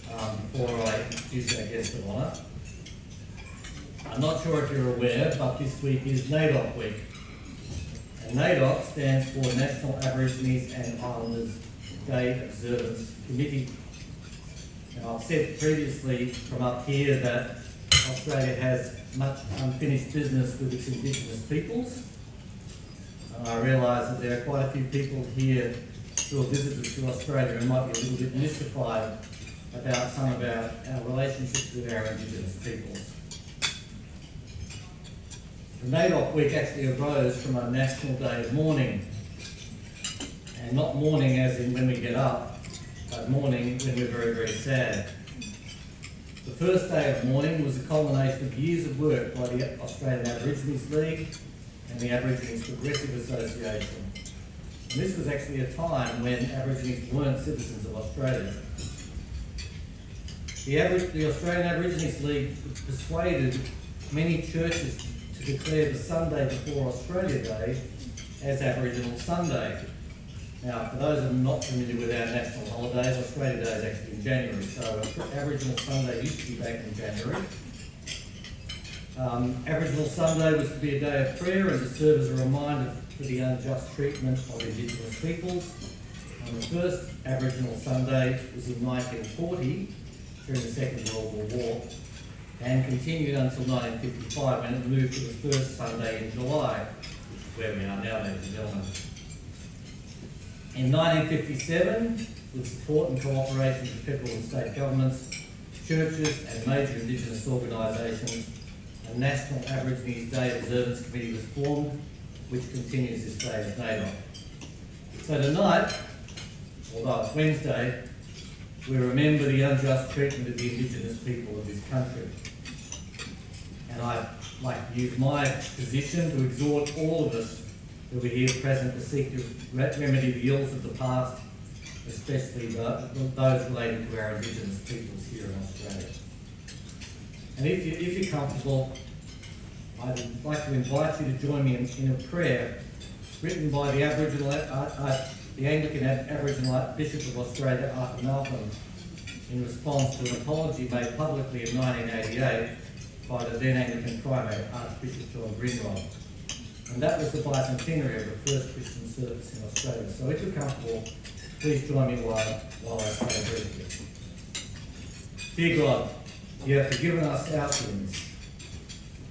before I introduce our guest of honour. I'm not sure if you're aware, but this week is NAIDOC week. And NAIDOC stands for National Aborigines and Islanders Day Observance Committee. Now, I've said previously from up here that Australia has much unfinished business with its Indigenous peoples. And I realise that there are quite a few people here who are visitors to Australia and might be a little bit mystified about some of our relationships with our Indigenous peoples. The NAIDOC week actually arose from a national day of mourning. And not mourning as in when we get up, but mourning when we're very, very sad. The first day of mourning was a culmination of years of work by the Australian Aborigines League and the Aborigines Progressive Association. And this was actually a time when Aborigines weren't citizens of Australia. The Australian Aborigines League persuaded many churches to declare the Sunday before Australia Day as Aboriginal Sunday. Now, for those who are not familiar with our national holidays, Australia Day is actually in January, so Aboriginal Sunday used to be back in January. Aboriginal Sunday was to be a day of prayer and to serve as a reminder for the unjust treatment of Indigenous peoples. And the first Aboriginal Sunday was in 1940 during the Second World War and continued until 1955 when it moved to the first Sunday in July, which is where we are now, ladies and gentlemen. In 1957, with support and cooperation of the federal and state governments, churches and major Indigenous organisations, a National Aborigines Day Observance Committee was formed, which continues this day as NAIDOC. So tonight, although it's Wednesday, we remember the unjust treatment of the Indigenous people of this country. And I'd like to use my position to exhort all of us who are here present to seek to remedy the ills of the past, especially those related to our Indigenous peoples here in Australia. And if you're comfortable, I'd like to invite you to join me in a prayer written by the Anglican Aboriginal Archbishop of Australia, Arthur Malcolm, in response to an apology made publicly in 1988 by the then Anglican Primate, Archbishop John Greenrod. And that was the bicentenary of the first Christian service in Australia. So if you're comfortable, please join me while I pray briefly. Dear God, you have forgiven us our sins.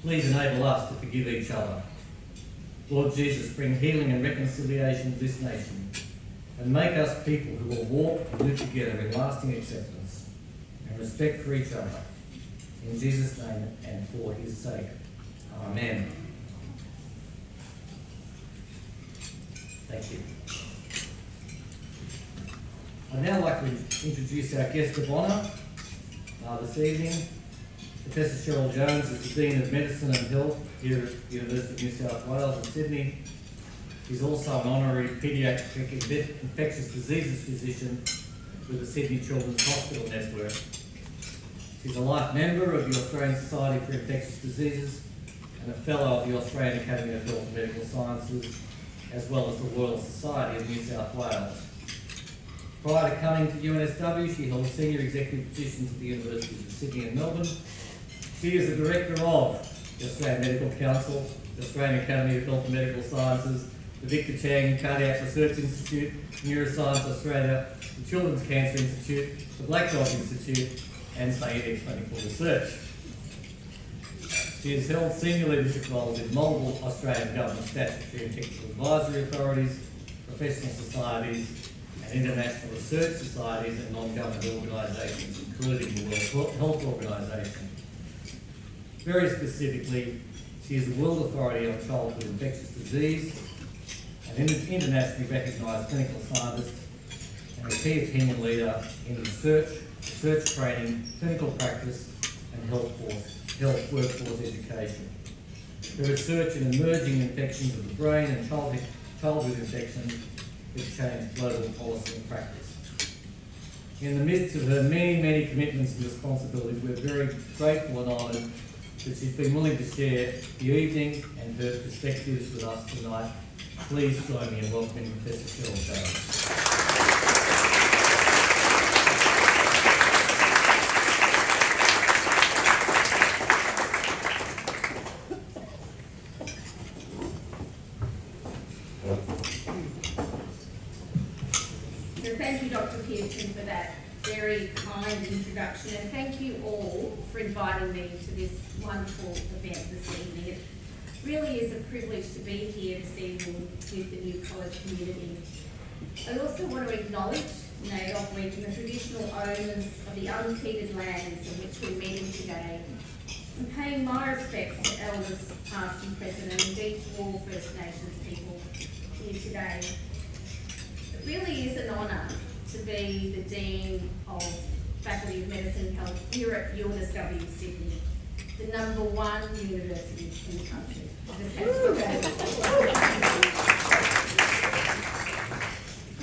Please enable us to forgive each other. Lord Jesus, bring healing and reconciliation to this nation and make us people who will walk and live together in lasting acceptance and respect for each other. In Jesus' name and for his sake. Amen. Thank you. I'd now like to introduce our guest of honour this evening. Professor Cheryl Jones is the Dean of Medicine and Health here at the University of New South Wales in Sydney. She's also an honorary paediatric infectious diseases physician with the Sydney Children's Hospital Network. She's a life member of the Australian Society for Infectious Diseases and a fellow of the Australian Academy of Health and Medical Sciences, as well as the Royal Society of New South Wales. Prior to coming to UNSW, she held senior executive positions at the Universities of Sydney and Melbourne. She is the director of the Australian Medical Council, the Australian Academy of Health and Medical Sciences, the Victor Chang Cardiac Research Institute, Neuroscience Australia, the Children's Cancer Institute, the Black Dog Institute, and Sayedic Clinical Research. She has held senior leadership roles in multiple Australian government statutory and technical advisory authorities, professional societies, and international research societies and non-government organisations, including the World Health Organization. Very specifically, she is the World Authority on Childhood Infectious Disease, an internationally recognised clinical scientist, and a key opinion leader in research training, clinical practice, and health workforce education. Her research in emerging infections of the brain and childhood infections has changed global policy and practice. In the midst of her many, many commitments and responsibilities, we're very grateful and honoured that she's been willing to share the evening and her perspectives with us tonight. Please join me in welcoming Professor Cheryl Jones. very kind introduction, and thank you all for inviting me to this wonderful event this evening. It really is a privilege to be here this evening with the New College community. I also want to acknowledge NAIDOC Week and the traditional owners of the unceded lands on which we're meeting today, and paying my respects to elders past and present, and indeed to all First Nations people here today. It really is an honour to be the Dean of Faculty of Medicine and Health here at UNSW Sydney, the #1 university in the country.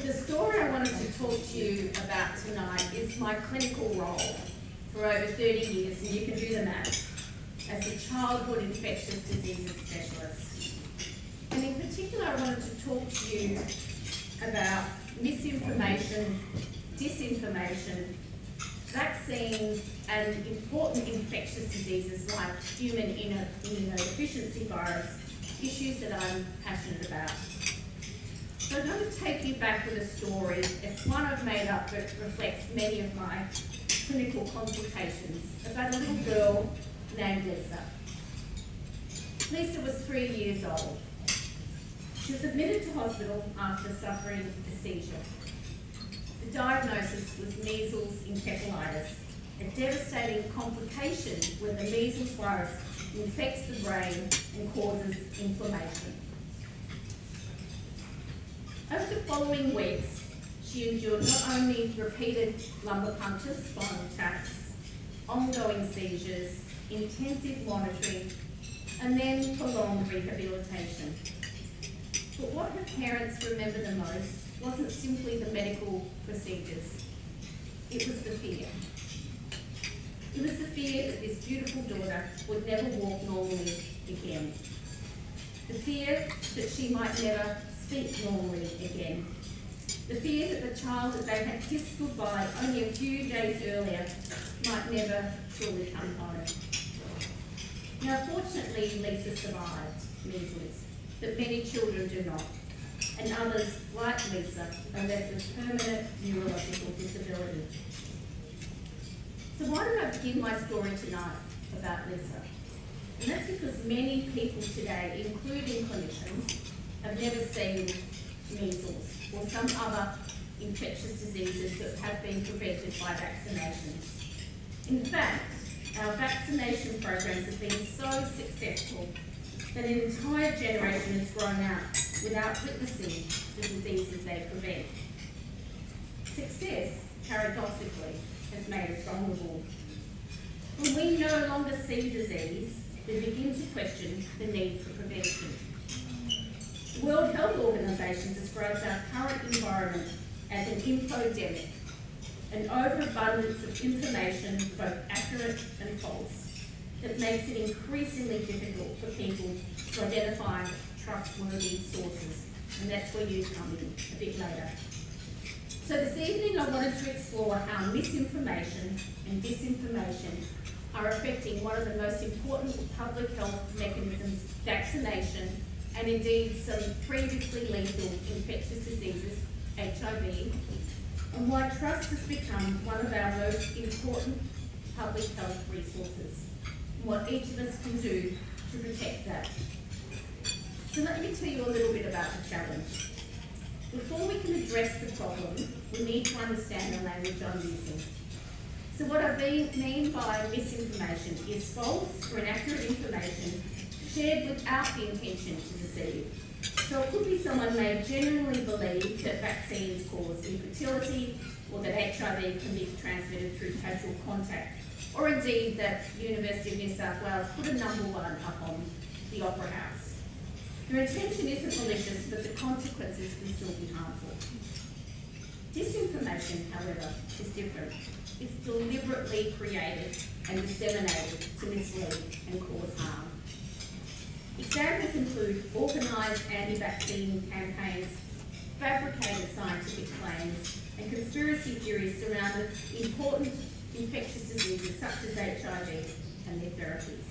The story I wanted to talk to you about tonight is my clinical role for over 30 years, and you can do the math, as a childhood infectious diseases specialist. And in particular, I wanted to talk to you about misinformation, disinformation, vaccines, and important infectious diseases like human immunodeficiency virus, issues that I'm passionate about. So I'm going to take you back with a story. It's one I've made up that reflects many of my clinical consultations about a little girl named Lisa. Lisa was 3 years old. She was admitted to hospital after suffering a seizure. The diagnosis was measles encephalitis, a devastating complication where the measles virus infects the brain and causes inflammation. Over the following weeks, she endured not only repeated lumbar punctures, spinal taps, ongoing seizures, intensive monitoring, and then prolonged rehabilitation. But what her parents remember the most wasn't simply the medical procedures. It was the fear. It was the fear that this beautiful daughter would never walk normally again. The fear that she might never speak normally again. The fear that the child that they had kissed goodbye only a few days earlier might never truly come home. Now, fortunately, Lisa survived measles, but many children do not, and others, like Lisa, are left with permanent neurological disability. So why did I begin my story tonight about Lisa? And that's because many people today, including clinicians, have never seen measles or some other infectious diseases that have been prevented by vaccinations. In fact, our vaccination programs have been so successful that an entire generation has grown up without witnessing the diseases they prevent. Success, paradoxically, has made us vulnerable. When we no longer see disease, we begin to question the need for prevention. The World Health Organization describes our current environment as an infodemic, an overabundance of information, both accurate and false, that makes it increasingly difficult for people to identify trustworthy sources. And that's where you come in a bit later. So this evening I wanted to explore how misinformation and disinformation are affecting one of the most important public health mechanisms, vaccination, and indeed some previously lethal infectious diseases, HIV, and why trust has become one of our most important public health resources, and what each of us can do to protect that. So let me tell you a little bit about the challenge. Before we can address the problem, we need to understand the language I'm using. So what I mean by misinformation is false or inaccurate information shared without the intention to deceive. So it could be someone may genuinely believe that vaccines cause infertility, or that HIV can be transmitted through casual contact, or indeed that the University of New South Wales put a #1 up on the Opera House. Their intention isn't malicious, but the consequences can still be harmful. Disinformation, however, is different. It's deliberately created and disseminated to mislead and cause harm. Examples include organised anti-vaccine campaigns, fabricated scientific claims, and conspiracy theories surrounding important infectious diseases such as HIV and their therapies.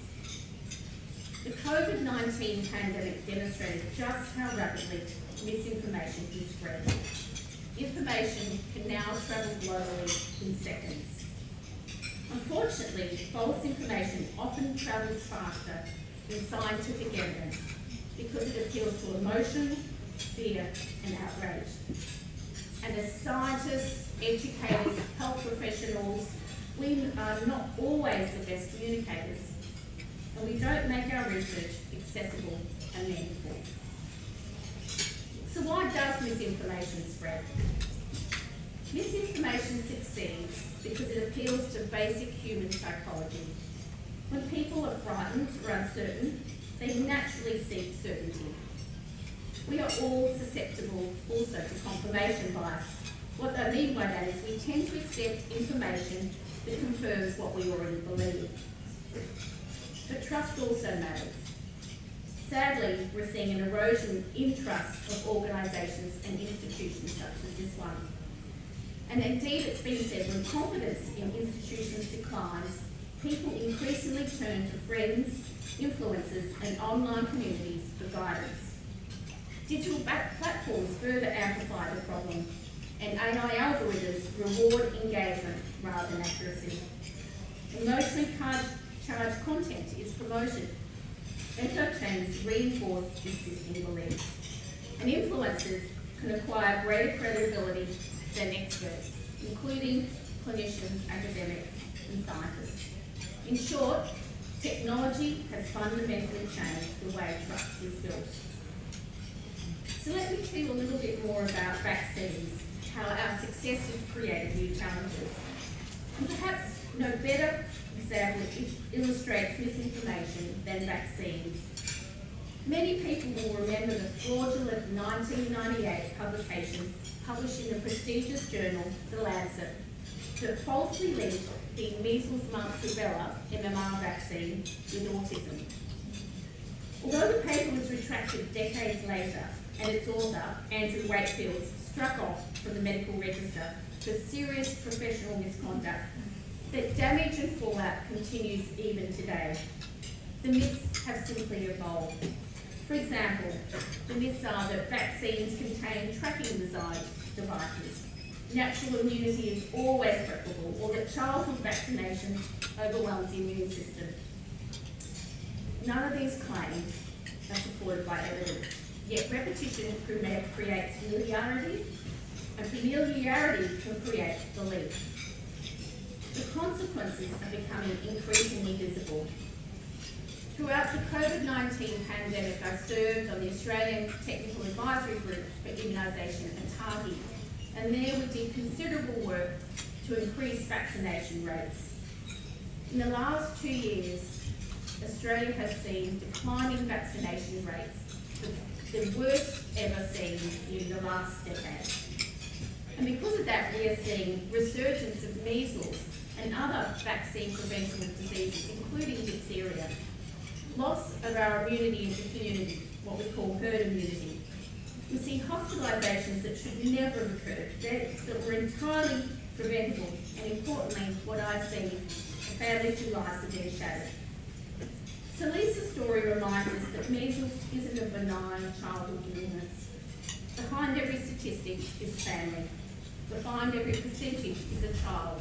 The COVID-19 pandemic demonstrated just how rapidly misinformation can spread. information can now travel globally in seconds. Unfortunately, false information often travels faster than scientific evidence because it appeals to emotion, fear, and outrage. And as scientists, educators, health professionals, we are not always the best communicators, and we don't make our research accessible and meaningful. So why does misinformation spread? Misinformation succeeds because it appeals to basic human psychology. When people are frightened or uncertain, they naturally seek certainty. We are all susceptible also to confirmation bias. What I mean by that is we tend to accept information that confirms what we already believe. But trust also matters. Sadly, we're seeing an erosion in trust of organisations and institutions such as this one. And indeed, it's been said, when confidence in institutions declines, people increasingly turn to friends, influencers, and online communities for guidance. Digital platforms further amplify the problem, and AI algorithms reward engagement rather than accuracy. Emotionally charged content is promoted. Echo chambers reinforce existing beliefs, and influencers can acquire greater credibility than experts, including clinicians, academics, and scientists. In short, technology has fundamentally changed the way trust is built. So let me tell you a little bit more about vaccines, how our success has created new challenges. And perhaps no better example illustrates misinformation than vaccines. Many people will remember the fraudulent 1998 publication published in the prestigious journal The Lancet that falsely linked the measles, mumps, rubella MMR vaccine with autism. Although the paper was retracted decades later, and its author, Andrew Wakefield, struck off from the medical register for serious professional misconduct, that damage and fallout continues even today. The myths have simply evolved. For example, the myths are that vaccines contain tracking devices, natural immunity is always preferable, or that childhood vaccination overwhelms the immune system. None of these claims are supported by evidence, yet repetition creates familiarity, and familiarity can create belief. The consequences are becoming increasingly visible. Throughout the COVID-19 pandemic, I served on the Australian Technical Advisory Group for Immunisation at TARGI, and there we did considerable work to increase vaccination rates. In the last 2 years, Australia has seen declining vaccination rates, the worst ever seen in the last decade. And because of that, we are seeing resurgence of measles and other vaccine-preventable diseases, including diphtheria, loss of our immunity as a community, what we call herd immunity. We see hospitalisations that should never have occurred, deaths that were entirely preventable, and importantly, what I see, families whose lives are being shattered. So Lisa's story reminds us that measles isn't a benign childhood illness. Behind every statistic is family. Behind every percentage is a child.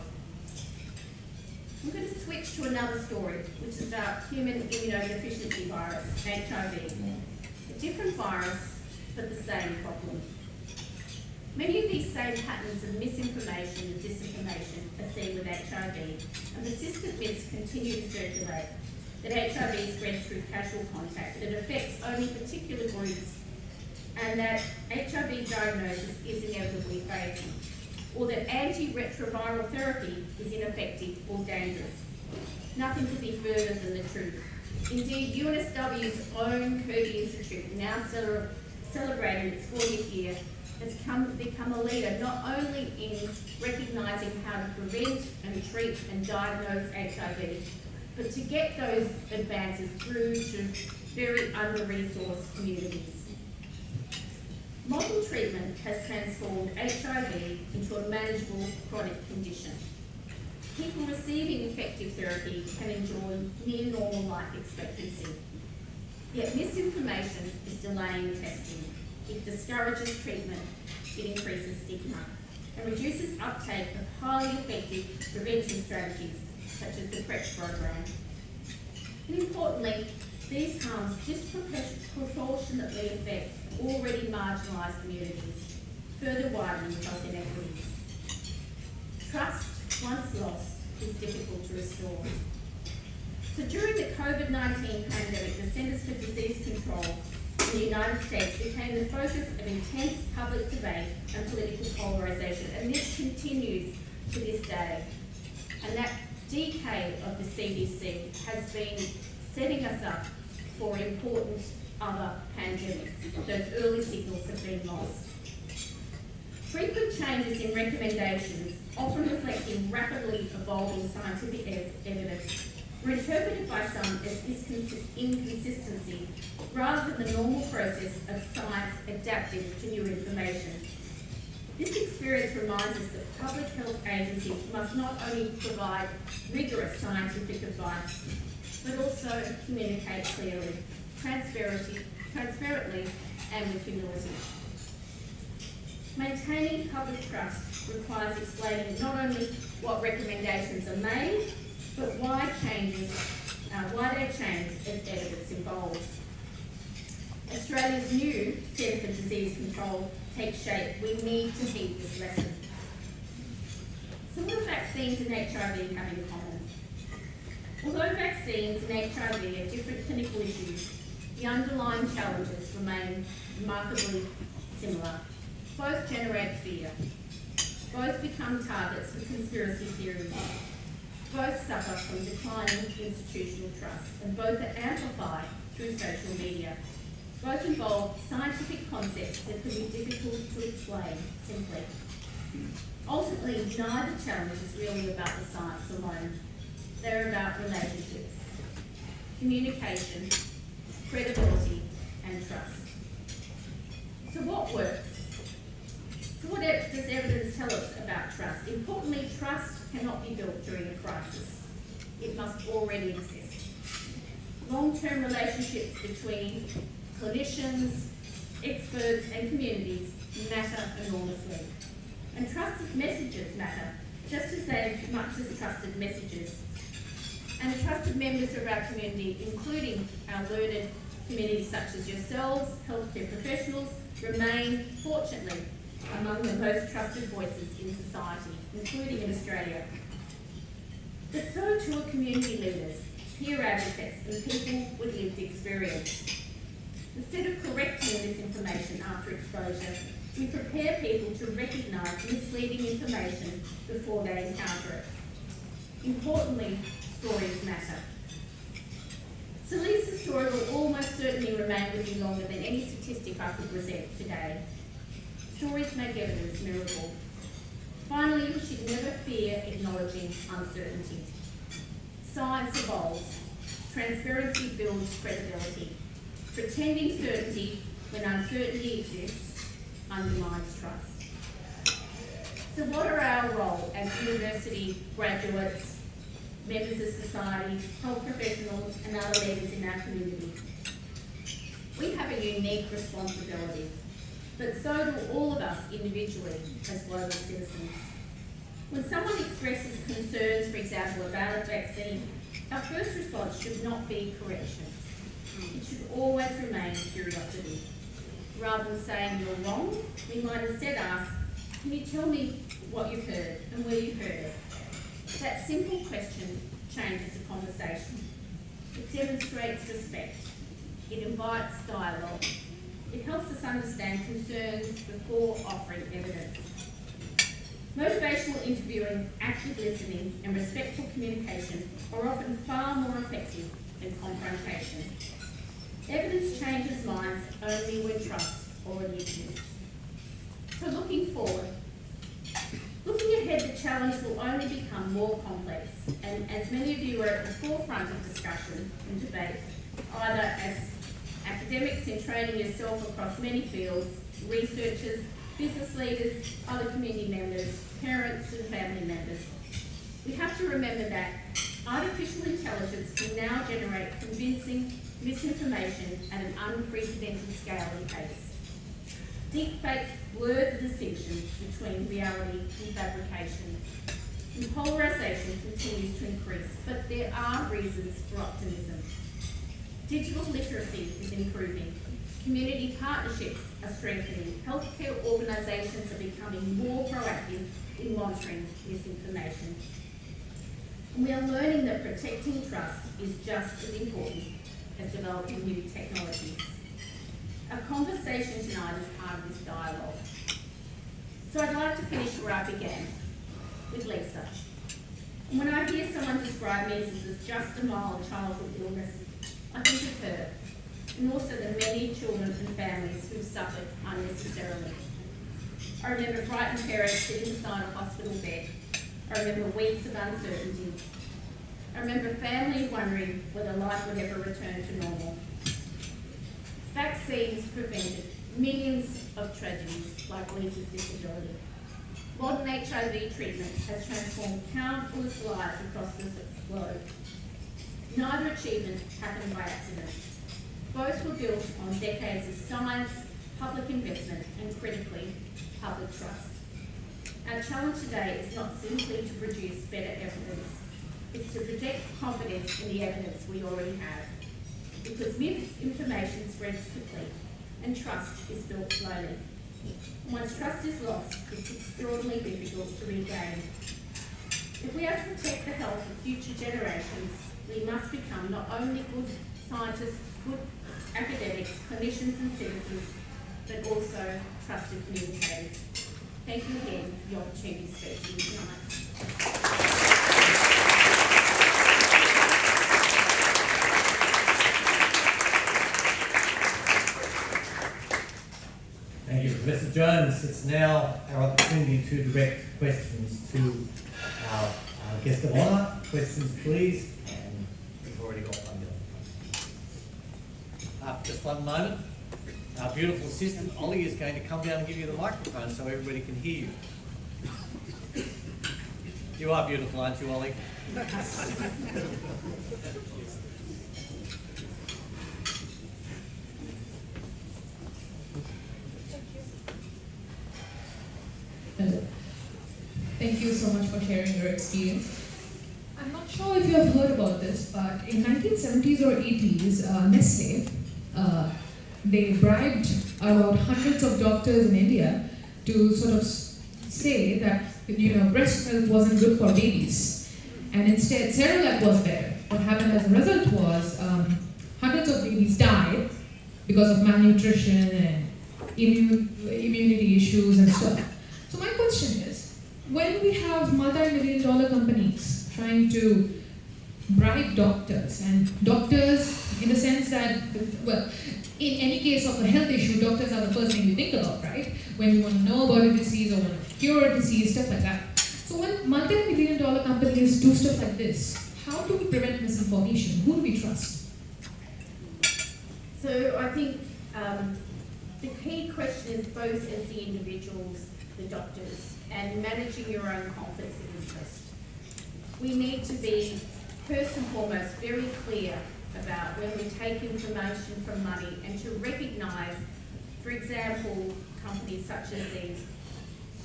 I'm going to switch to another story, which is about human immunodeficiency virus, HIV. A different virus, but the same problem. Many of these same patterns of misinformation and disinformation are seen with HIV, and persistent myths continue to circulate that HIV spreads through casual contact, that affects only particular groups, and that HIV diagnosis is inevitably fatal, or that antiretroviral therapy is ineffective or dangerous. Nothing could be further than the truth. Indeed, UNSW's own Kirby Institute, now celebrating its 40th year, has become a leader not only in recognising how to prevent and treat and diagnose HIV, but to get those advances through to very under-resourced communities. Modern treatment has transformed HIV into a manageable chronic condition. People receiving effective therapy can enjoy near normal life expectancy. Yet misinformation is delaying testing. It discourages treatment it increases stigma and reduces uptake of highly effective prevention strategies such as the PrEP program. And importantly, these harms disproportionately affect already marginalised communities, further widening health inequities. Trust, once lost, is difficult to restore. So during the COVID-19 pandemic, the Centres for Disease Control in the United States became the focus of intense public debate and political polarisation, and this continues to this day. And that decade of the CDC has been setting us up for important other pandemics. Those early signals have been lost. Frequent changes in recommendations, often reflecting rapidly evolving scientific evidence, were interpreted by some as inconsistency rather than the normal process of science adapting to new information. This experience reminds us that public health agencies must not only provide rigorous scientific advice, but also communicate clearly, transparently, and with humility. Maintaining public trust requires explaining not only what recommendations are made, but why they change as evidence evolves. Australia's new Centre for Disease Control takes shape. We need to heed this lesson. So what do vaccines and HIV have in common? Although vaccines and HIV are different clinical issues, the underlying challenges remain remarkably similar. Both generate fear. Both become targets for conspiracy theories. Both suffer from declining institutional trust, and both are amplified through social media. Both involve scientific concepts that can be difficult to explain simply. Ultimately, neither challenge is really about the science alone. They're about relationships, communication, credibility, and trust. So what works? So what does evidence tell us about trust? Importantly, trust cannot be built during a crisis. It must already exist. Long-term relationships between clinicians, experts, and communities matter enormously. And trusted messages matter, just as much as trusted messages. And trusted members of our community, including our learned community such as yourselves, healthcare professionals, remain, fortunately, among the most trusted voices in society, including in Australia. But so too are community leaders, peer advocates, and people with lived experience. Instead of correcting misinformation after exposure, we prepare people to recognise misleading information before they encounter it. Importantly, stories matter. Celise's story will almost certainly remain with you longer than any statistic I could present today. Stories make evidence memorable. Finally, we should never fear acknowledging uncertainty. Science evolves. Transparency builds credibility. Pretending certainty when uncertainty exists undermines trust. So what are our role as university graduates, members of society, health professionals, and other leaders in our community? We have a unique responsibility, but so do all of us individually as global citizens. When someone expresses concerns, for example, about a vaccine, our first response should not be correction. It should always remain curiosity. Rather than saying you're wrong, we might instead ask, can you tell me what you've heard and where you heard it? That simple question changes the conversation. It demonstrates respect. It invites dialogue. It helps us understand concerns before offering evidence. Motivational interviewing, active listening, and respectful communication are often far more effective than confrontation. Evidence changes minds only when trust already exists. So looking forward, looking ahead, the challenge will only become more complex, and as many of you are at the forefront of discussion and debate, either as academics in training yourself across many fields, researchers, business leaders, other community members, parents and family members, we have to remember that artificial intelligence can now generate convincing misinformation at an unprecedented scale and pace. Deepfakes blur the distinction between reality and fabrication. And polarisation continues to increase, but there are reasons for optimism. Digital literacy is improving. Community partnerships are strengthening. Healthcare organisations are becoming more proactive in monitoring misinformation. And we are learning that protecting trust is just as important as developing new technologies. Our conversation tonight is part of this dialogue. So I'd like to finish where I began, with Lisa. And when I hear someone describe measles as just a mild childhood illness, I think of her, and also the many children and families who've suffered unnecessarily. I remember frightened parents sitting beside a hospital bed. I remember weeks of uncertainty. I remember families wondering whether life would ever return to normal. Vaccines prevented millions of tragedies like Lisa's disability. Modern HIV treatment has transformed countless lives across the globe. Neither achievement happened by accident. Both were built on decades of science, public investment, and critically, public trust. Our challenge today is not simply to produce better evidence, it's to project confidence in the evidence we already have. Because misinformation spreads quickly, and trust is built slowly. Once trust is lost, it's extraordinarily difficult to regain. If we are to protect the health of future generations, we must become not only good scientists, good academics, clinicians and citizens, but also trusted communicators. Thank you again for the opportunity to speak to you tonight. Thank you, Professor Jones. It's now our opportunity to direct questions to our guest of honour. Questions, please. And we've already got one down. Just one moment. Our beautiful assistant, Ollie, is going to come down and give you the microphone so everybody can hear you. You are beautiful, aren't you, Ollie? Thank you so much for sharing your experience. I'm not sure if you have heard about this, but in 1970s or 80s, Nestle, they bribed about hundreds of doctors in India to sort of say that breast milk wasn't good for babies, and instead Cerelac was there. What happened as a result was hundreds of babies died because of malnutrition and immunity issues and stuff. So my question is, when we have multi-million-dollar companies trying to bribe doctors, and doctors in the sense that, well, in any case of a health issue, doctors are the first thing you think about, right? When you want to know about a disease or want to cure a disease, stuff like that. So when multi-million-dollar companies do stuff like this, how do we prevent misinformation? Who do we trust? So I think the key question is both as the individuals, the doctors, and managing your own conflicts of interest. We need to be, first and foremost, very clear about when we take information from money and to recognise, for example, companies such as these,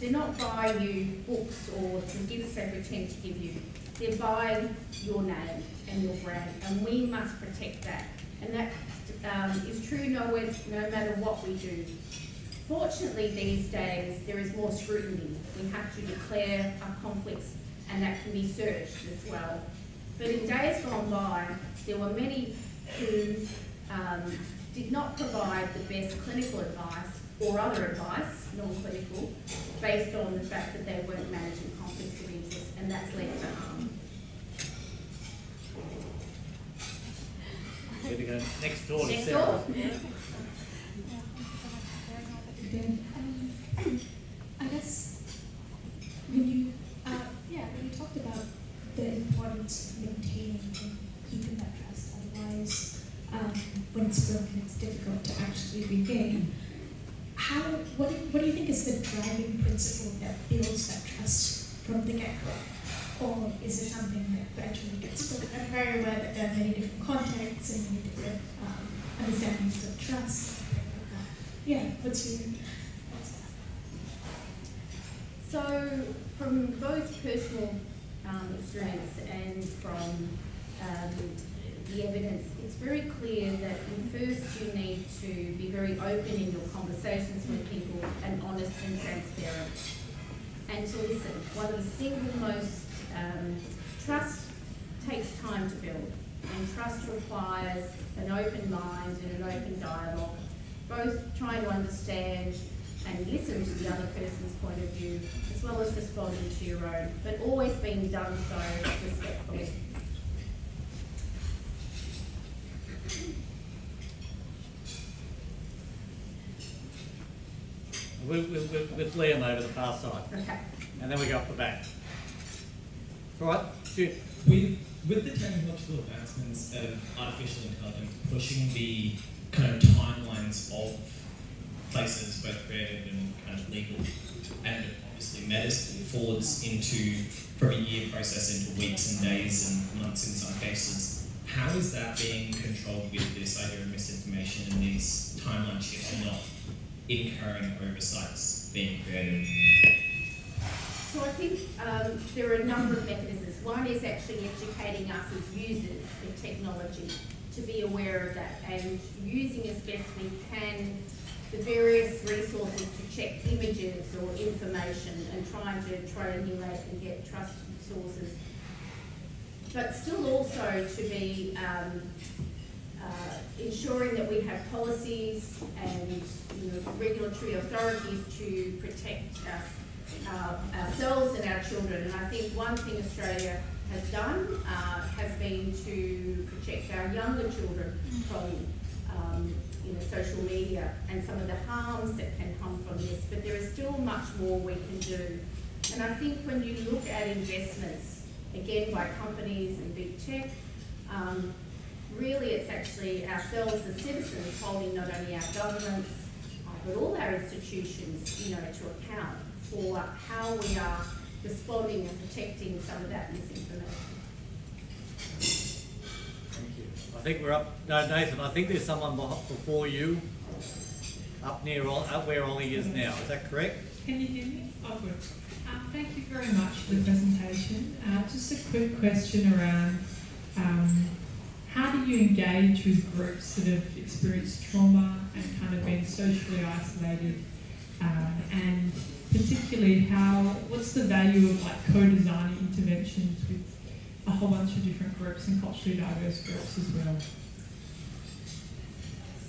they're not buying you books or some gifts they pretend to give you. They're buying your name and your brand, and we must protect that. And that is true no matter what we do. Fortunately, these days, there is more scrutiny. We have to declare our conflicts, and that can be searched as well. But in days gone by, there were many who did not provide the best clinical advice or other advice, non-clinical, based on the fact that they weren't managing conflicts of interest, and that's led to harm. We're going to go next door to Next Sarah. door. I guess when you talked about the importance of maintaining and keeping that trust, otherwise when it's broken it's difficult to actually regain. What do you think is the driving principle that builds that trust from the get-go? Or is it something that gradually gets built? I'm very aware that there are many different contexts and many different understandings of trust. Yeah, what's your... So from both personal experience and from the evidence, it's very clear that first you need to be very open in your conversations with people and honest and transparent, and to listen. One of the single most trust takes time to build, and trust requires an open mind and an open dialogue, both trying to understand and listen to the other person's point of view, as well as responding to your own, but always being done so respectfully. With Liam over the far side, Okay. and then we go up the back. All right, shoot. With the technological advancements of artificial intelligence pushing the kind of timelines of places, both creative and kind of legal, and obviously medicine forwards from a year process into weeks and days and months in some cases, how is that being controlled with this idea of misinformation and these timeline shifts and not incurring oversights being created? So I think there are a number of mechanisms. One is actually educating us as users of technology to be aware of that and using as best we can the various resources to check images or information and trying to triangulate and get trusted sources. But still also to be ensuring that we have policies and regulatory authorities to protect us. Ourselves and our children, and I think one thing Australia has done has been to protect our younger children from social media and some of the harms that can come from this, but there is still much more we can do. And I think when you look at investments, again by companies and big tech, really it's actually ourselves as citizens holding not only our governments but all our institutions to account for how we are responding and protecting some of that misinformation. Thank you. I think we're up. No, Nathan, I think there's someone before you, up where Ollie is now. Is that correct? Can you hear me? Oh, good. Thank you very much for the presentation. Just a quick question around how do you engage with groups that have experienced trauma and kind of been socially isolated, and particularly what's the value of co-designing interventions with a whole bunch of different groups and culturally diverse groups as well?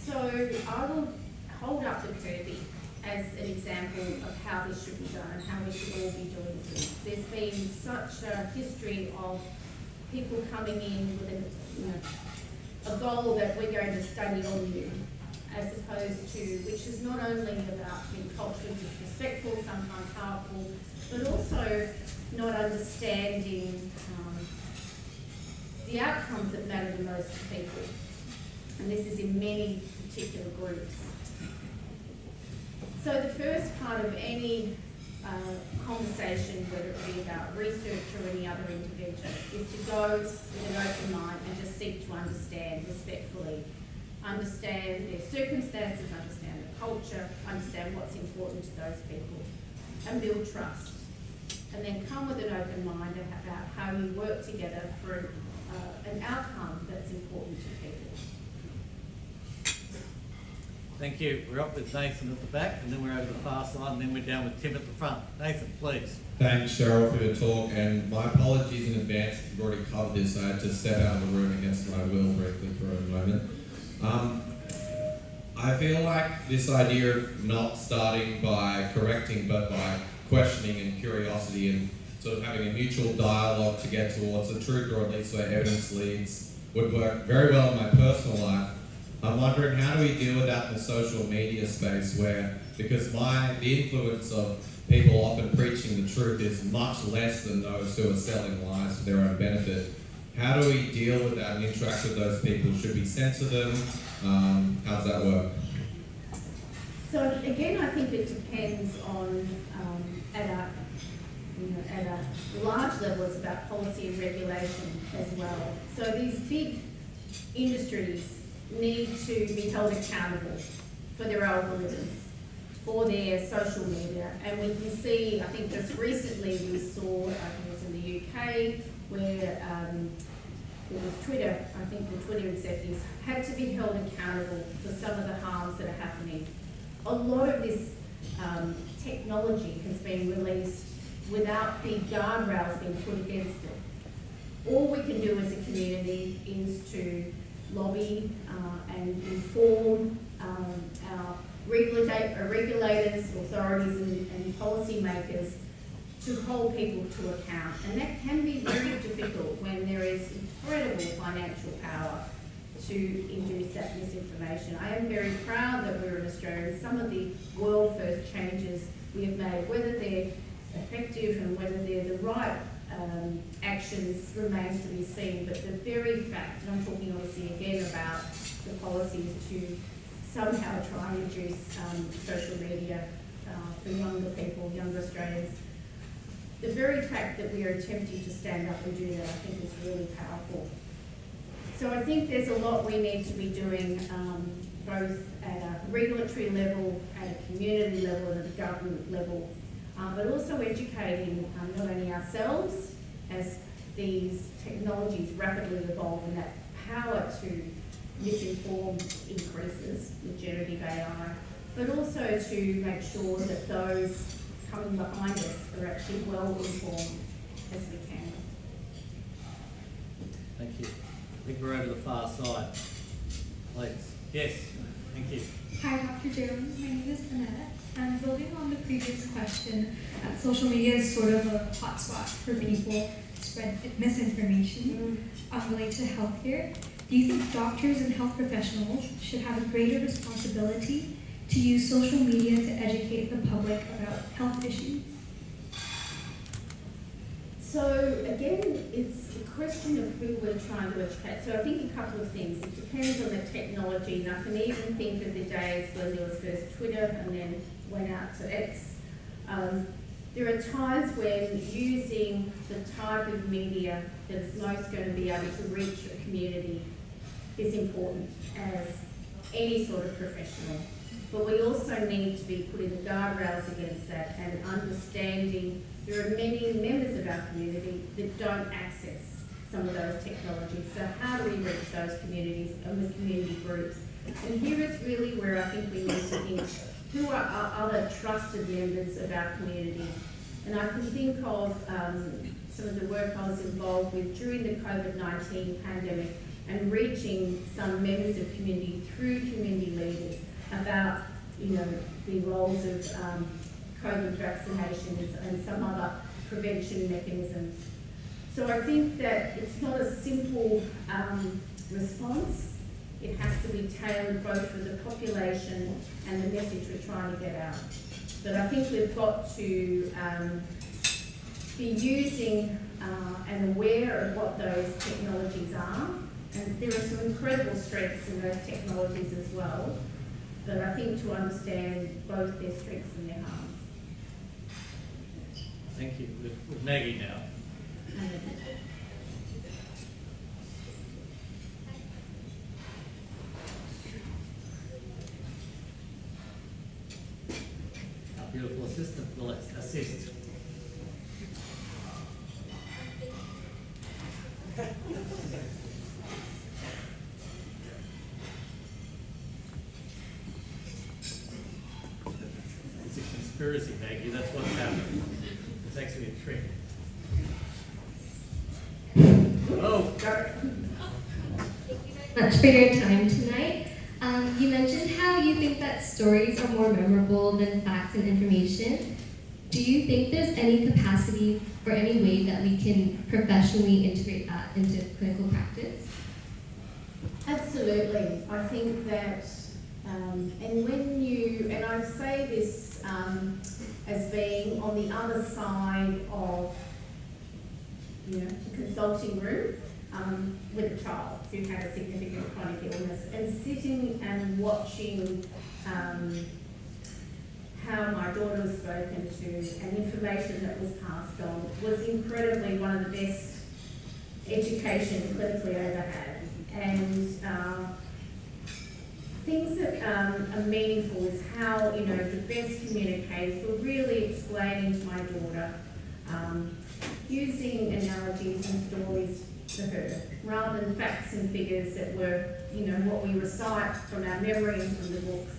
So I will hold up the Kirby as an example of how this should be done and how we should all be doing this. There's been such a history of people coming in with a goal that we're going to study on you, as opposed to, which is not only about being culturally disrespectful, sometimes harmful, but also not understanding the outcomes that matter the most to people. And this is in many particular groups. So the first part of any conversation, whether it be about research or any other intervention, is to go with an open mind and just seek to understand respectfully. Understand their circumstances, understand their culture, understand what's important to those people, and build trust. And then come with an open mind about how you work together for an outcome that's important to people. Thank you. We're up with Nathan at the back, and then we're over the far side, and then we're down with Tim at the front. Nathan, please. Thanks, Cheryl, for your talk, and my apologies in advance if you've already covered this. I had to step out of the room against my will briefly for a moment. I feel like this idea of not starting by correcting, but by questioning and curiosity and sort of having a mutual dialogue to get towards the truth, or at least where evidence leads, would work very well in my personal life. I'm wondering, how do we deal with that in the social media space where, because the influence of people often preaching the truth is much less than those who are selling lies for their own benefit. How do we deal with that and interact with those people? Should we censor them? How does that work? So again, I think it depends on at a large level, it's about policy and regulation as well. So these big industries need to be held accountable for their algorithms, for their social media. And we can see, I think just recently we saw, I think it was in the UK, where it was Twitter, I think the Twitter executives had to be held accountable for some of the harms that are happening. A lot of this technology has been released without the guardrails being put against it. All we can do as a community is to lobby and inform our regulators, authorities and policy makers to hold people to account. And that can be very difficult when there is incredible financial power to induce that misinformation. I am very proud that we're in Australia. Some of the world first changes we have made, whether they're effective and whether they're the right actions remains to be seen. But the very fact, and I'm talking obviously again about the policies to somehow try and introduce social media for younger people, younger Australians. The very fact that we are attempting to stand up and do that, I think is really powerful. So I think there's a lot we need to be doing, both at a regulatory level, at a community level, and at a government level, but also educating not only ourselves as these technologies rapidly evolve and that power to misinform increases with generative AI, but also to make sure that those coming behind us are actually well informed as we can. Thank you. I think we're over the far side. Please. Yes, thank you. Hi, Dr. Jones. My name is Annette. And building on the previous question, social media is sort of a hotspot for people to spread misinformation related to healthcare. Do you think doctors and health professionals should have a greater responsibility to use social media to educate the public about health issues? So again, it's a question of who we're trying to educate. So I think a couple of things. It depends on the technology. And I can even think of the days when there was first Twitter and then went out to X. There are times when using the type of media that is most going to be able to reach a community is important as any sort of professional. But we also need to be putting the guardrails against that and understanding there are many members of our community that don't access some of those technologies. So how do we reach those communities and the community groups? And here is really where I think we need to think, who are our other trusted members of our community? And I can think of some of the work I was involved with during the COVID-19 pandemic and reaching some members of community through community leaders about, the roles of COVID vaccinations and some other prevention mechanisms. So I think that it's not a simple response. It has to be tailored both for the population and the message we're trying to get out. But I think we've got to be using and aware of what those technologies are. And there are some incredible strengths in those technologies as well. But I think to understand both their strengths and their harms. Thank you. With Maggie now. Our beautiful assistant will assist. It's a conspiracy, Maggie. That's what's happening. It's actually a trick. Oh, Much for your time tonight. You mentioned how you think that stories are more memorable than facts and information. Do you think there's any capacity or any way that we can professionally integrate that into clinical practice? Absolutely. I think that, and I say this as being on the other side of, the consulting room with a child who had a significant chronic illness, and sitting and watching how my daughter was spoken to and information that was passed on was incredibly one of the best education clinically I ever had. And I things that are meaningful is how, you know, the best communicators were really explaining to my daughter, using analogies and stories to her, rather than facts and figures that were, you know, what we recite from our memory and from the books,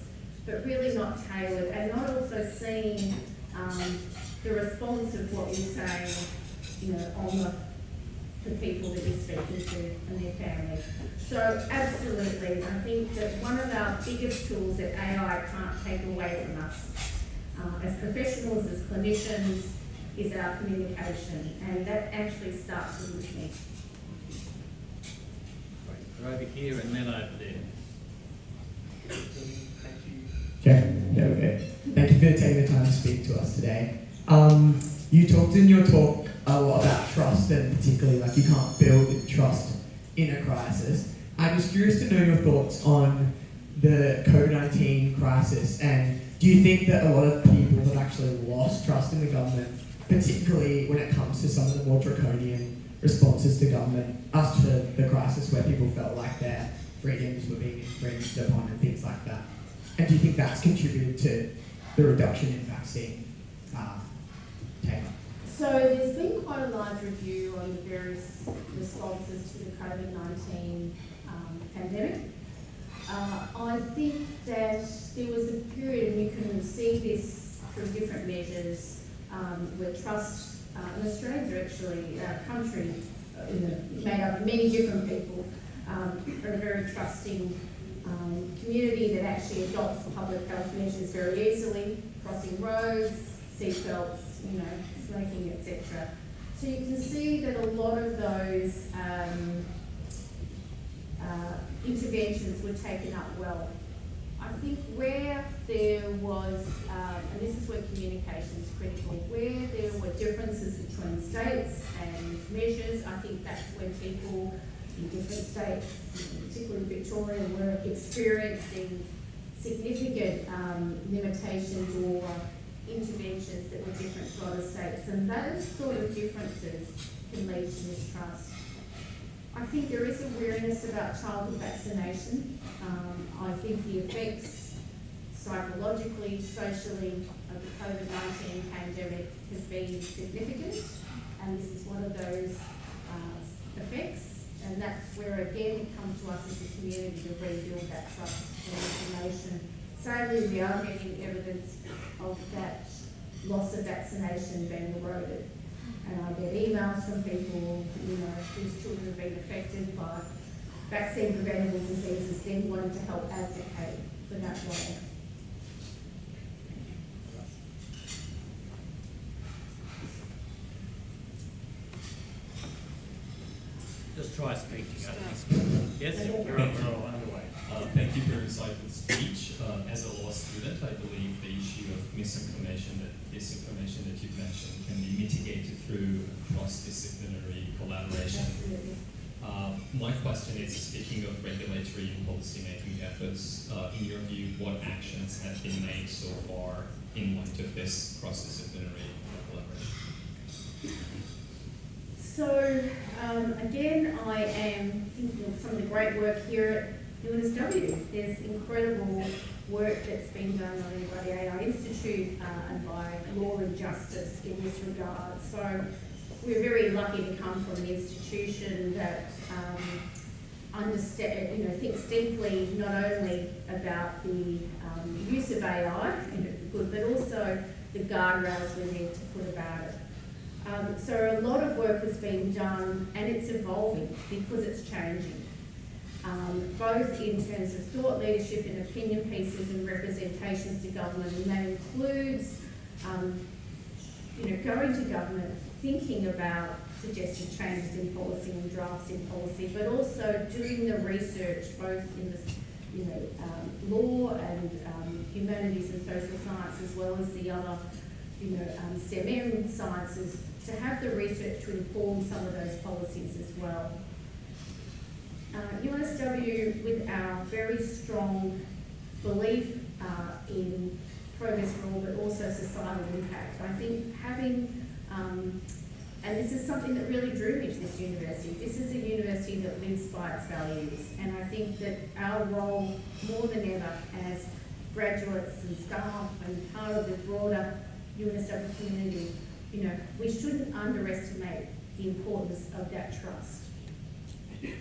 but really not tailored, and not also seeing the response of what you're saying, you know, on the people that you're speaking to and their families. So absolutely, I think that one of our biggest tools that AI can't take away from us as professionals, as clinicians, is our communication, and that actually starts with listening. Right, over here and then over there. Okay, yeah, okay. Thank you for taking the time to speak to us today. You talked in your talk a lot about trust, and particularly like you can't build trust in a crisis. I'm just curious to know your thoughts on the COVID-19 crisis, and do you think that a lot of people have actually lost trust in the government, particularly when it comes to some of the more draconian responses to government, us to the crisis where people felt like their freedoms were being infringed upon and things like that? And do you think that's contributed to the reduction in vaccine take-up? So there's been quite a large review on the various responses to the COVID-19 pandemic. I think that there was a period, and you can see this through different measures, where trust, and Australians are actually a country made up of many different people, are a very trusting community that actually adopts public health measures very easily, crossing roads, seatbelts, you know, smoking, etc. So you can see that a lot of those interventions were taken up well. I think where there was, and this is where communication is critical, where there were differences between states and measures, I think that's when people in different states, particularly Victoria, were experiencing significant limitations or interventions that were different to other states, and those sort of differences can lead to mistrust. I think there is awareness about childhood vaccination. I think the effects psychologically, socially of the COVID-19 pandemic has been significant, and this is one of those effects, and that's where again it comes to us as a community to rebuild that trust and information. Sadly, we are getting evidence of that loss of vaccination being eroded. And I get emails from people, you know, whose children have been affected by vaccine preventable diseases, then wanting to help advocate for that role. Just try speaking. Yes, we're underway. Thank you for your insightful speech. As a law student, I believe the issue of disinformation that you've mentioned can be mitigated through cross-disciplinary collaboration. Absolutely. My question is, speaking of regulatory and policy-making efforts, in your view, what actions have been made so far in light of this cross-disciplinary collaboration? So, again, I am thinking of some of the great work here at UNSW. There's incredible work that's been done not only by the AI Institute and by Law and Justice in this regard. So we're very lucky to come from an institution that understand, you know, thinks deeply not only about the use of AI and good, but also the guardrails we need to put about it. So a lot of work has been done, and it's evolving because it's changing. Both in terms of thought leadership and opinion pieces and representations to government, and that includes, you know, going to government, thinking about suggested changes in policy and drafts in policy, but also doing the research both in the, you know, law and humanities and social science, as well as the other, you know, STEM sciences, to have the research to inform some of those policies as well. UNSW, with our very strong belief in progress for all, but also societal impact, I think having And this is something that really drew me to this university. This is a university that lives by its values. And I think that our role, more than ever, as graduates and staff and part of the broader UNSW community, you know, we shouldn't underestimate the importance of that trust. Thank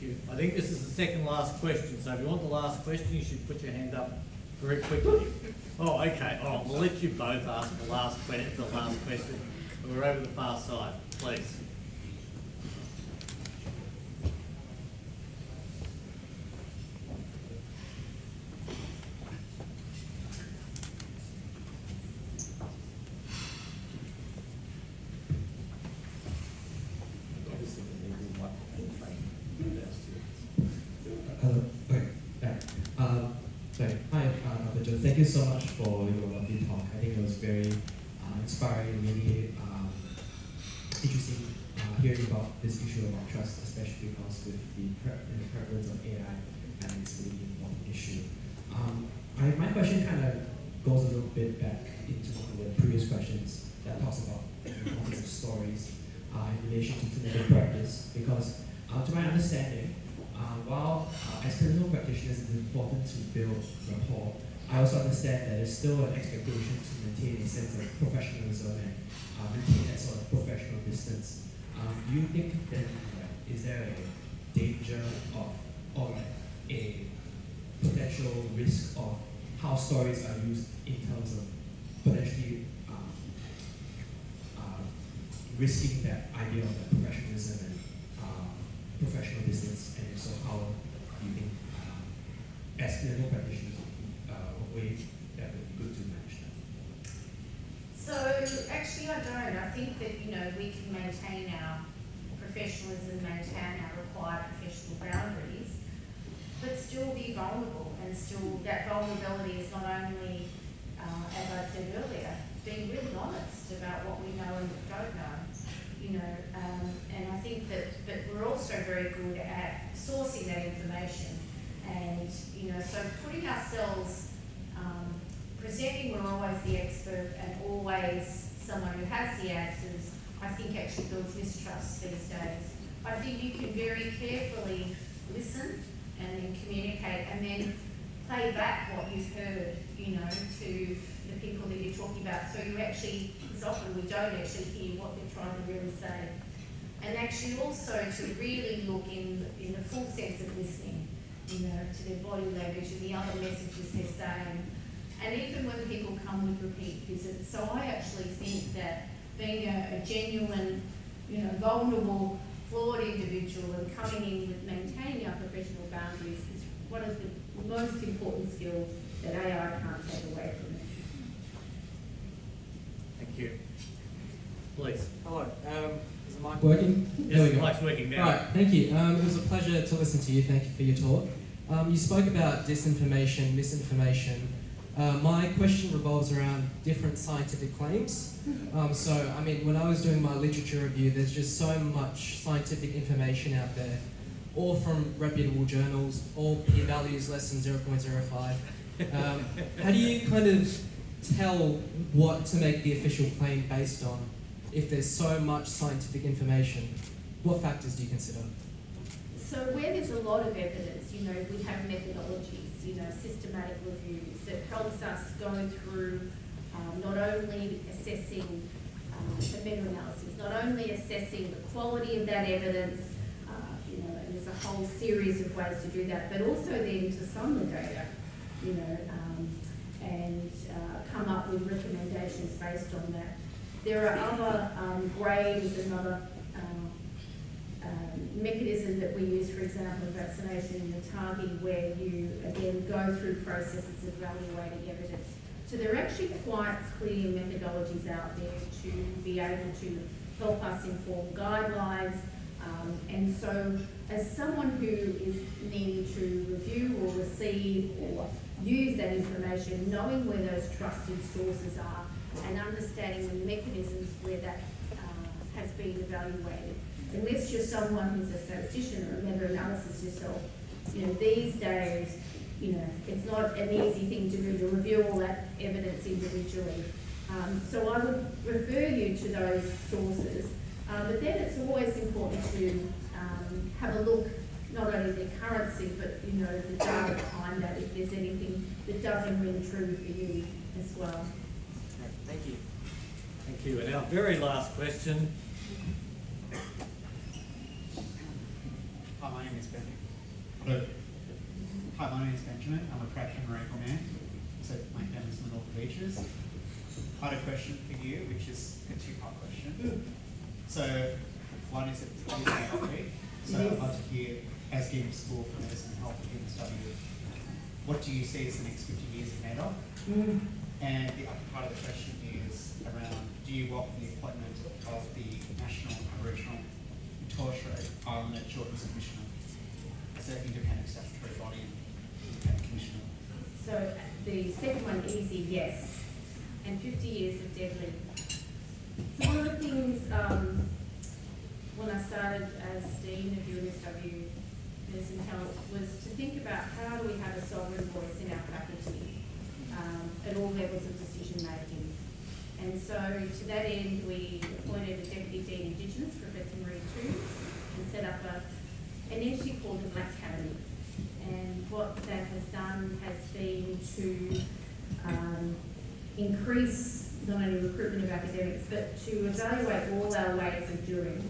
you. I think this is the second last question, so if you want the last question, you should put your hand up very quickly. Oh, okay. Oh, we'll let you both ask the last question. We're over the far side, please. Hello. Okay. Yeah. Sorry. Hi, Dr. Jones. Thank you so much for your lovely talk. I think it was very inspiring, really interesting hearing about this issue about trust, especially because with the prevalence of AI, and it's a really important issue. My question kind of goes a little bit back into one of the previous questions that talks about the importance of stories in relation to clinical practice, because to my understanding, while as clinical practitioners it's important to build rapport, I also understand that there's still an expectation to maintain a sense of professionalism and maintain that sort of professional distance. Do you think then, is there a danger of, or like a potential risk of how stories are used in terms of potentially risking that idea of that professionalism and professional distance, and so how do you think as clinical practitioners a way that would be good to manage that? So actually I don't. I think that, you know, we can maintain our professionalism, maintain our required professional boundaries, but still be vulnerable, and still that vulnerability is not only, as I said earlier, being really honest about what we know and don't know, you know, and I think that, but we're also very good at sourcing that information, and, you know, so putting ourselves, presenting we're always the expert and always someone who has the answers, I think actually builds mistrust these days. I think you can very carefully listen and then communicate and then play back what you've heard, you know, to the people that you're talking about. So you actually, because often we don't actually hear what they're trying to really say. And actually also to really look in the full sense of listening, you know, to their body language and the other messages they're saying. And even when people come with repeat visits. So I actually think that being a genuine, you know, vulnerable, flawed individual and coming in with maintaining our professional boundaries is one of the most important skills that AI can't take away from us. Thank you. Please. Hello. Is the mic working? Yes, the mic's working now. Right, thank you. It was a pleasure to listen to you. Thank you for your talk. You spoke about disinformation, misinformation. My question revolves around different scientific claims. So, I mean, when I was doing my literature review, there's just so much scientific information out there, all from reputable journals, all p-values less than 0.05. How do you kind of tell what to make the official claim based on if there's so much scientific information? What factors do you consider? So where there's a lot of evidence, you know, we have methodologies, you know, systematic reviews that helps us go through not only assessing the meta-analysis, not only assessing the quality of that evidence, you know, and there's a whole series of ways to do that, but also then to sum the data, you know, and come up with recommendations based on that. There are other grades and other mechanisms that we use, for example, vaccination and the targeting, where you again go through processes of evaluating evidence. So there are actually quite clear methodologies out there to be able to help us inform guidelines. And so as someone who is needing to review or receive or use that information, knowing where those trusted sources are and understanding the mechanisms where that has been evaluated. Unless you're someone who's a statistician or a meta-analysis yourself, you know, these days, you know, it's not an easy thing to do to review all that evidence individually. So I would refer you to those sources, But then it's always important to have a look, not only at the currency, but you know, the data behind that, if there's anything that doesn't ring true for you as well. Thank you. Thank you. And our very last question. Hi, my name is Ben. Hello. Hi, my name is Benjamin. I'm a proud American man. So my family's in the North Beaches. I had a question for you, which is a two-part question. So one is that you say healthy. So I'd love to hear, as Dean of School for Medicine and Health at UNSW, what do you see as the next 50 years of MEDA? And the other part of the question is around, do you welcome the appointment of the National Aboriginal and Torres Strait Islander Children's Commissioner as an independent statutory body and independent commissioner? So the second one, easy, yes. And 50 years of deadly. So one of the things when I started as Dean of UNSW Medicine Health was to think about how do we have a sovereign voice in our faculty at all levels of decision making. And so to that end, we appointed a Deputy Dean Indigenous, Professor Marie Toombs, and set up an entity called the Black Academy. And what that has done has been to increase not only recruitment of academics, but to evaluate all our ways of doing,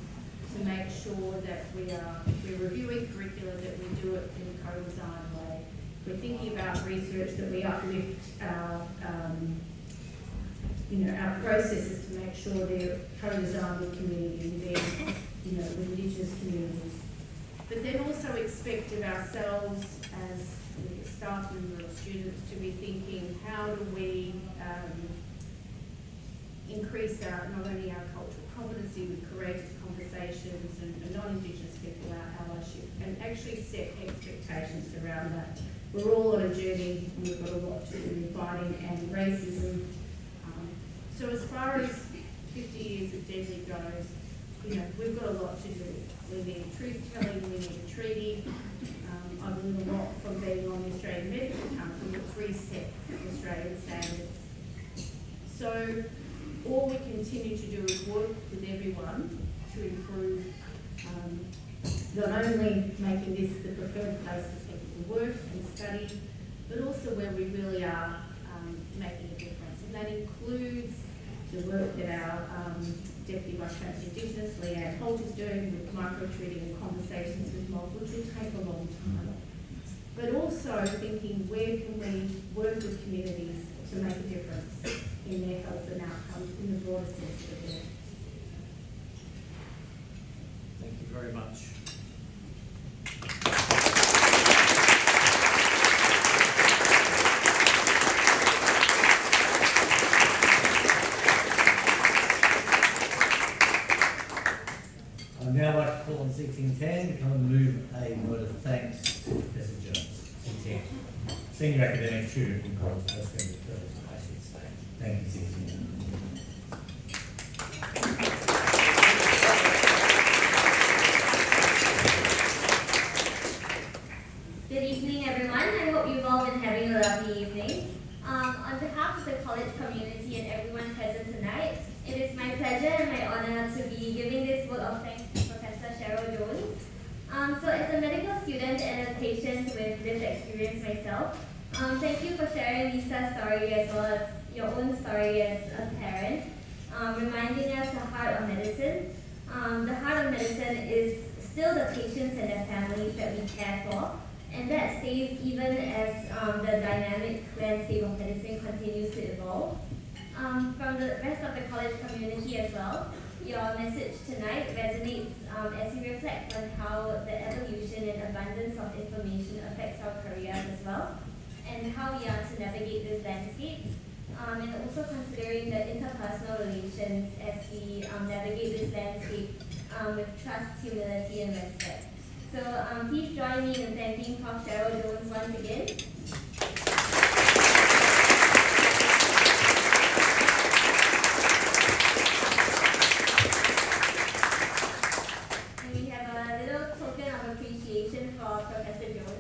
to make sure that we're reviewing curricula, that we do it in a co-design way. We're thinking about research, that we uplift our our processes to make sure they're co-designed with community and then, with Indigenous communities. But then also expect of ourselves as staff members or students to be thinking, how do we increase not only our cultural competency with courageous conversations and non-Indigenous people, our allyship, and actually set expectations around that. We're all on a journey and we've got a lot to do in fighting anti-racism. So as far as 50 years of deadly goes, we've got a lot to do. We need truth-telling, we need a treaty. I've learned a lot from being on the Australian Medical Council, which reset Australian standards. So all we continue to do is work with everyone to improve not only making this the preferred place for people to work and study, but also where we really are making a difference. And that includes the work that our Deputy Vice Chancellor Indigenous, Leanne Holt, is doing with micro-treating and conversations with mob, which will take a long time. But also thinking, where can we work with communities to make a difference in their health and outcomes in the broader sense of it. Thank you very much. I'd now like to call on 1610 to come and move a vote of thanks to Professor Jones, Senior Academic Tutor in College Postgraduate Service, I should say. Thank you, 1610. Good evening, everyone. I hope you've all been having a lovely evening. On behalf of the college community and everyone present tonight, it is my pleasure and my honor to be giving this vote of thanks to Professor Cheryl Jones. So as a medical student and a patient with lived experience myself, thank you for sharing Lisa's story as well as your own story as a parent, reminding us the heart of medicine. The heart of medicine is still the patients and their families that we care for, and that stays even as the dynamic landscape of medicine continues to evolve. From the rest of the college community as well, your message tonight resonates as you reflect on how the evolution and abundance of information affects our careers as well, and how we are to navigate this landscape, and also considering the interpersonal relations as we navigate this landscape with trust, humility, and respect. So please join me in thanking Prof Cheryl Jones once again. And we have a little token of appreciation for Professor Jones.